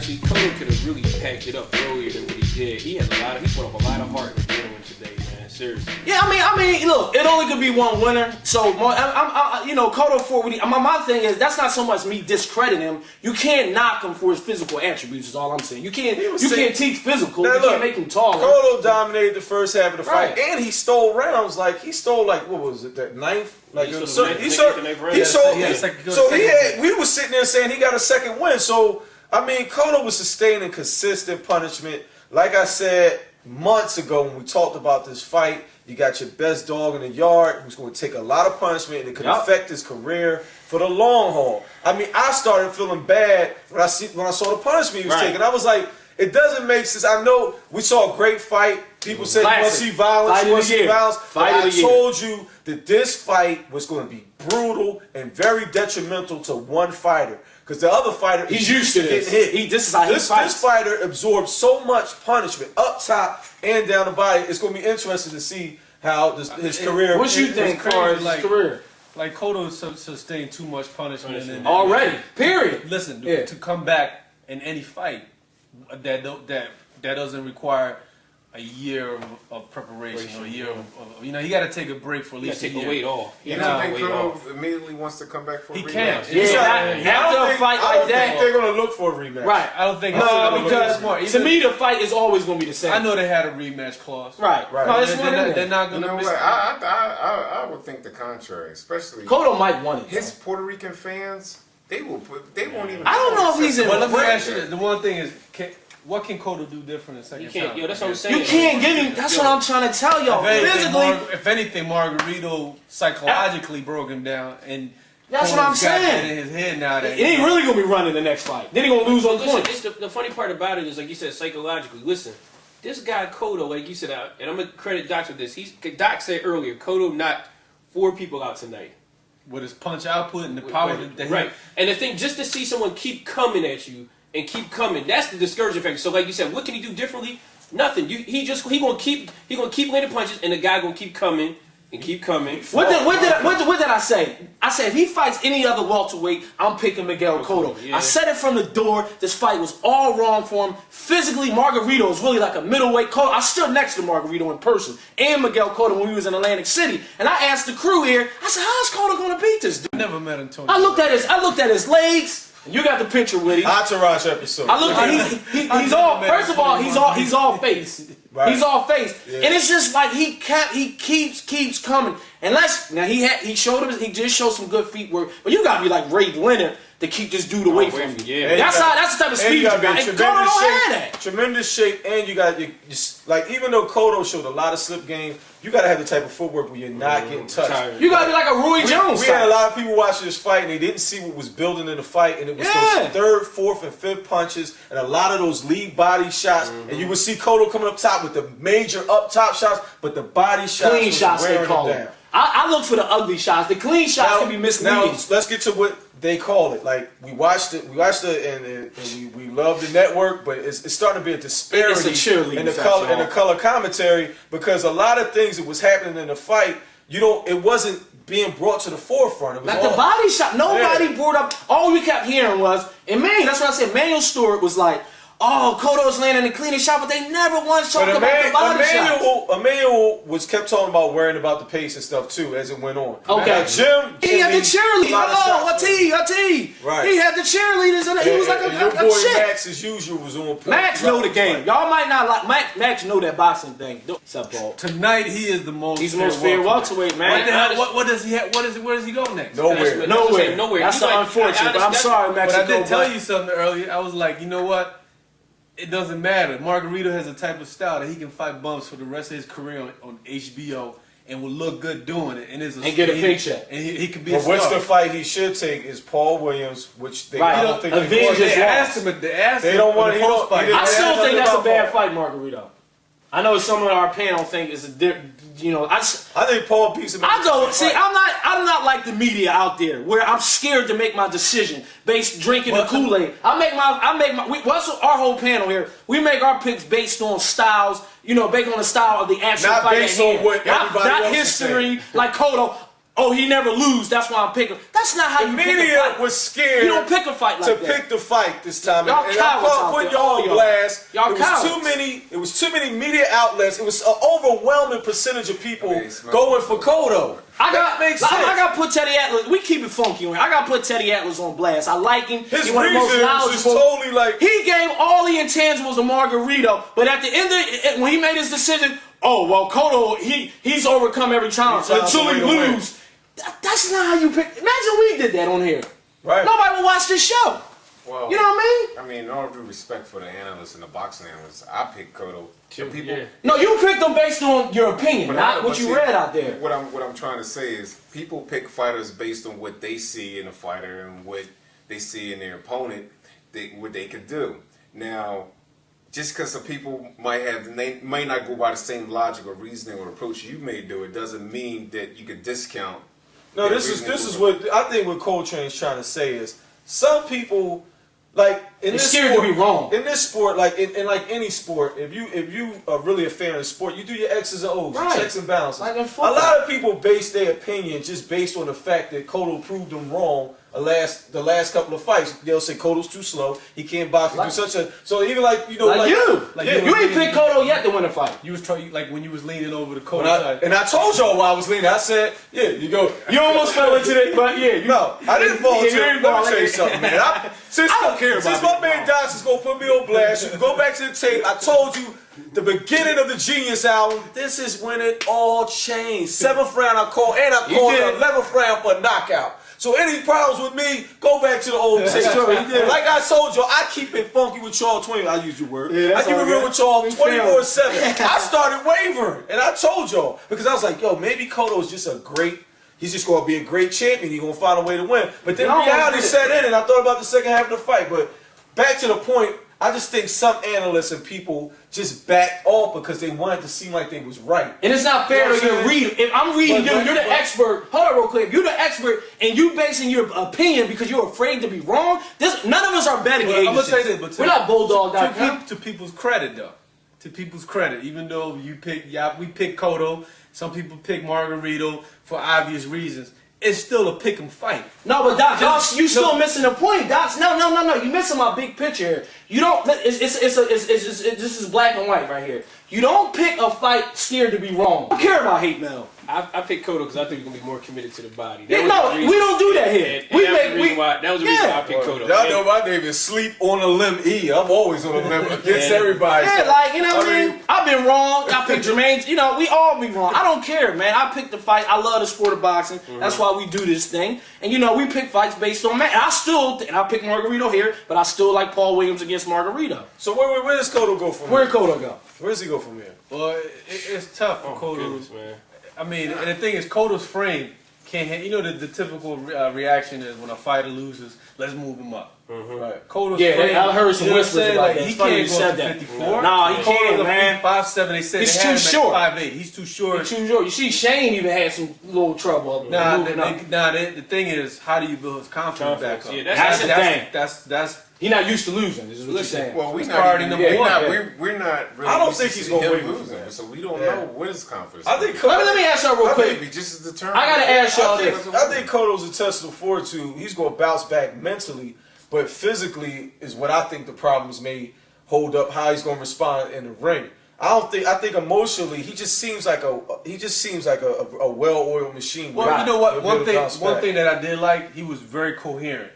honestly, Cotto could have really packed it up earlier than what he did. He had he put up a lot of heart in the gentleman today, man. Seriously. Yeah, I mean, look, it only could be one winner. So, Cotto my thing is that's not so much me discrediting him. You can't knock him for his physical attributes. Is all I'm saying. You can't teach physical. Now, you can't make him taller. Cotto dominated the first half of the fight, Right. and he stole rounds. Like he stole what was it, that ninth? Like we were sitting there saying he got a second win. So I mean, Cotto was sustaining consistent punishment. Like I said months ago when we talked about this fight, you got your best dog in the yard who's going to take a lot of punishment and it could affect his career for the long haul. I mean, I started feeling bad when I saw the punishment he was taking. I was like, it doesn't make sense. I know we saw a great fight. People say you want to see violence, you want to see violence. But I told you that this fight was going to be brutal and very detrimental to one fighter. Because the other fighter he's used to getting hit. This is how he fights. This fighter absorbs so much punishment up top and down the body. It's going to be interesting to see how his career. What you think, far as his career? Like Cotto sustained too much punishment already. Period. Listen, to come back in any fight that doesn't require a year of preparation or a year of you got to take a break for at least a year. Take the weight off. You don't think Cotto immediately wants to come back for a rematch? He can't. After a fight like that, I don't think they're going to look for a rematch. Right. I don't think because to me the fight is always going to be the same. I know they had a rematch clause. Right. No, they're not going to. You know what? I would think the contrary, especially Cotto might want it. His Puerto Rican fans, they won't even. I don't know if he's in. Well, let me ask you this. The one thing is, what can Cotto do different in second time? Yo, that's what I'm saying. You can't give him. That's what I'm trying to tell y'all. If anything, Margarito psychologically broke him down, and that's what I'm saying. In his head now that he ain't really gonna be running the next fight. Then he gonna lose on points. The funny part about it is, like you said, psychologically. Listen, this guy Cotto, like you said, and I'm gonna credit Doc with this. Doc said earlier, Cotto knocked 4 people out tonight with his punch output and the power. Right. And the thing, just to see someone keep coming at you. And keep coming. That's the discouraging factor. So, like you said, what can he do differently? Nothing. He gonna keep landing punches, and the guy gonna keep coming and keep coming. What did I say? I said if he fights any other welterweight, I'm picking Miguel Cotto. Yeah. I said it from the door. This fight was all wrong for him. Physically, Margarito is really like a middleweight. Cotto. I stood next to Margarito in person and Miguel Cotto when we was in Atlantic City, and I asked the crew here. I said, "How's Cotto gonna beat this dude?" I never met him. I looked at his legs. You got the picture, Woody. Entourage episode. I looked at he's all. First of all, he's all face. Right. He's all face, and it's just like he keeps coming. He just showed some good feet work, but you gotta be like Ray Leonard to keep this dude away from you. Yeah, that's the type of speed you got. And Cotto don't have that. Tremendous shape, and you got like even though Cotto showed a lot of slip game, you gotta have the type of footwork where you're not getting touched. You gotta be like a Roy Jones. We had a lot of people watching this fight, and they didn't see what was building in the fight, and it was those third, fourth, and fifth punches, and a lot of those lead body shots, and you would see Cotto coming up top with the major up top shots, but the body shots, clean shots they call it. I look for the ugly shots. The clean shots can be misleading. Now let's get to what they call it. Like we watched it, and we love the network, but it's starting to be a disparity in the color commentary because a lot of things that was happening in the fight, it wasn't being brought to the forefront. It was like the body shot. Nobody brought up. All we kept hearing was, and that's why I said Manuel Stewart was like, "Oh, Cotto's landing the cleanest shot," but they never once talked about the body shot. Emmanuel kept talking about worrying about the pace and stuff too as it went on. Okay, Jim he had the cheerleaders. Right. He had the cheerleaders, and he was like your boy shit. Max, as usual, was on point. Max know the game. Y'all might not like Max know that boxing thing. What's up, Paul? Tonight he is the most. He's the most fair welterweight, man. What does he have? Where does he go next? Nowhere. That's unfortunate. But I'm sorry, Max. But I did tell you something earlier. I was like, you know what? It doesn't matter. Margarito has a type of style that he can fight bumps for the rest of his career on HBO and will look good doing it. And get a paycheck. And he could be a star. What's the fight he should take is Paul Williams, which they I don't think they asked him. They don't want to fight. I still think that's a bad fight, Margarito. I know some of our panel think it's a different. I think Paul beats him. I'm not like the media out there where I'm scared to make my decision based drinking the Kool-Aid. What's our whole panel here? We make our picks based on styles, based on the style of the actual fight. Not based on what everybody not else history, is saying. like Cotto. oh, he never lose, that's why I'm picking. That's not how The you pick a media fight. was scared. You don't pick a fight like to that. pick the fight this time. Y'all and cowards I'm out putting there, y'all all on y'all. blast. Y'all It was cowards. It was too many media outlets. It was an overwhelming percentage of people going for Cotto. I makes sense. got to put Teddy Atlas. We keep it funky on here. I got to put Teddy Atlas on blast. I like him. His He's one of the most reasons is knowledgeable. totally like He gave all the intangibles to Margarito, but at the end of it, when he made his decision, oh well, Cotto he's overcome every challenge He found until a way he to win. lose. That's not how you pick. Imagine we did that on here. right. Nobody would watch this show. Well, You know what I mean? I mean, in all due respect for the analysts and the boxing analysts, I pick Cotto. The people, Yeah. No, you picked them based on your opinion, not what you read out there. What I'm trying to say is, people pick fighters based on what they see in a fighter and what they see in their opponent, what they could do. Now, just because some people they might not go by the same logic or reasoning or approach you may do, it doesn't mean that you could discount. No, their this reasoning is for- what I think what Coltrane's trying to say is some people like in They're this scared sport, to be wrong. In this sport, like in like any sport, if you are really a fan of the sport, you do your X's and O's, your Right. checks and balances. Like in A football. lot of people base their opinion just based on the fact that Cotto proved them wrong the last couple of fights. They'll say Cotto's too slow. He can't box. He Like- do such a so even like you know Like you. Like yeah, you You ain't picked Cotto yet to win a fight. You was trying, like when you was leaning over the When Cotto side. and I told y'all why I was leaning. I said, yeah, you go. You almost fell into it, but yeah. You, No, I didn't fall Yeah, into you it. didn't Let fall me tell you into it. something, man. I don't care about Since it. my man Dots is going to put me on blast, you can go back to the tape. I told you the beginning of the Genius album, this is when it all changed. 7th round I called, and I called did. the 11th round for a knockout. So any problems with me, go back to the old tape. true, he did. Like I told y'all, I keep it funky with y'all 20. I use your word. Yeah, I that's keep it all real good. with y'all We feel 24/7. I started wavering, and I told y'all because I was like, yo, maybe Cotto is just he's just going to be a great champion. He's going to find a way to win. But then No, reality but- set in, and I thought about the second half of the fight. But back to the point, I just think some analysts and people just backed off because they wanted to seem like they was right. And it's not fair You know to what your I'm saying? reader. If I'm reading But- you, you're the but- expert. Hold on real quick. If you're the expert and you basing your opinion because you're afraid to be wrong, none of us are betting Well, I'm gonna agencies. say this, but We're not bulldog.com. to people's credit though. To people's credit, even though we pick Cotto, some people pick Margarito for obvious reasons. It's still a pick 'em fight. No, but Doc, Just- you still no. missing the point, Doc. No. You missing my big picture here. You don't. This is black and white right here. You don't pick a fight scared to be wrong. I don't care about hate mail. I picked Cotto because I think he's gonna be more committed to the body. Yeah, was no, the reason- we don't do that here. And We that was make- the reason we- why. That was the reason yeah. why I picked Cotto. Y'all know my name is Sleep on a Limb E. I'm always on a limb against everybody. Yeah, So, like, you know what I mean? I've been wrong. I picked Jermaine. You know, we all be wrong. I don't care, man. I picked the fight. I love the sport of boxing. That's why we do this thing. And, you know, we pick fights based on that. And I picked Margarito here, but I still like Paul Williams against Margarito. So where does Cotto go from Where here? Cotto go? Where does he go from here? Well, it's tough for Oh, Cotto. goodness, man. I mean, and the thing is, Cotto's frame can't. You know, the typical reaction is when a fighter loses, let's move him up. Right. Cotto's Yeah, frame, I heard some you know what I'm whispers saying? about Like, that. he It's funny can't you go said to that. 54. Nah, he Cotto's can't, a man. 5'7". They said He's they too had him short. at 5'8". He's too short. He's too short. You see, Shane even had some little trouble. moving up. The thing is, how do you build his confidence back up? Yeah, That's the thing. That's He not used to losing. Is what you're saying. Well, It's priority number one. We're not really. I don't used think to he's see gonna him win with losing, that. so we don't Yeah. know what his confidence. I think is. Cotto, Let me ask y'all real I quick. Maybe just as determined. I gotta ask y'all I this. think Cotto's a test of fortitude. He's going to bounce back mentally, but physically is what I think the problems may hold up. How he's going to respond in the ring. I think emotionally he just seems like a well-oiled machine. Well, where you know what? he'll be One able to thing, bounce one back. thing that I did like, he was very coherent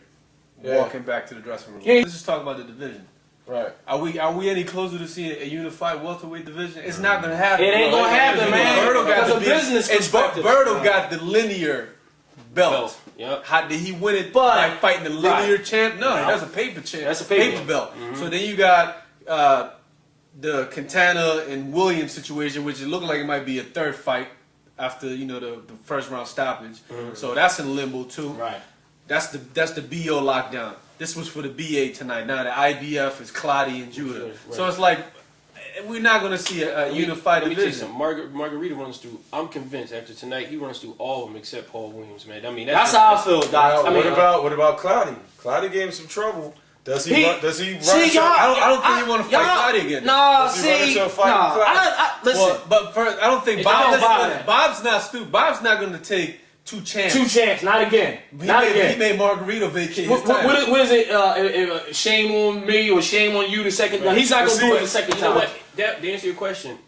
Yeah. walking back to the dressing room. Yeah. Let's just talk about the division. Right. Are we any closer to seeing a unified welterweight division? It's not gonna happen. It ain't bro. gonna happen, man. Berto got Because the of business and perspective. Berto got the linear belt. Yep. How did he win it But- by fighting the linear Right. champ? No, No. that's a paper champ. That's a paper belt. So then you got the Quintana and Williams situation, which it looked like it might be a third fight after the first round stoppage. So that's in limbo too. Right. That's the BO lockdown. This was for the BA tonight. Now the IBF is Clotty and Judah. Right. So it's like we're not going to see a unified Let me tell you division. something. Margarito runs through. I'm convinced after tonight he runs through all of them except Paul Williams, man. I mean That's how I feel, Doc. Now, I mean, what about Clottey? Clottey gave him some trouble. Does he run? See, to- y'all, I don't think you want to fight Clotty again. Nah, Does he run see, into a fight with Clottey? listen. Well, but first, I don't think It don't bother Bob's. that. Bob's not stupid. Bob's not going to take 2 champs. 2 champs, not again. He Not made, again. He made Margarito vacate his What title. is it? Shame on me or shame on you the second time? He's not going to do it the second You know time. what? That, to answer your question,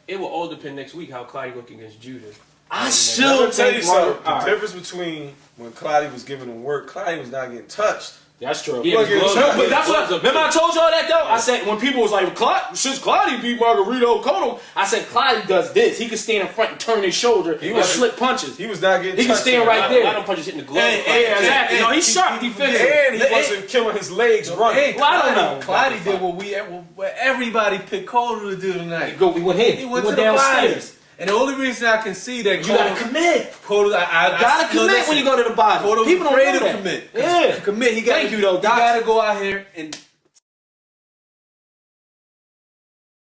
it will all depend next week how Clyde work against Judah. I Let still me tell you think something. The Margarito. difference between when Clyde was giving him work, Clyde was not getting touched. That's true. Yeah, Look, gloves- it's- But that's what. gloves up Remember, I too. told y'all that though. I said when people was like, since Clyde beat Margarito Cotto, I said Clyde does this. He can stand in front and turn his shoulder and was- slip punches. He was not getting He can touched. stand in right that. there. A lot of punches hitting the glove. Yeah, exactly. No, he's sharp. He fits it. And he wasn't killing his legs running. Well, I don't know. Clyde did what everybody picked Cotto to do tonight. We went here. He We went went to the downstairs. bodies. And the only reason I can see that You gotta commit. Cotto, You gotta commit when you go to the body. Cotto's People don't afraid know to that. commit. Yeah. To commit, he got. Thank you, though, He Doc. got to go out here and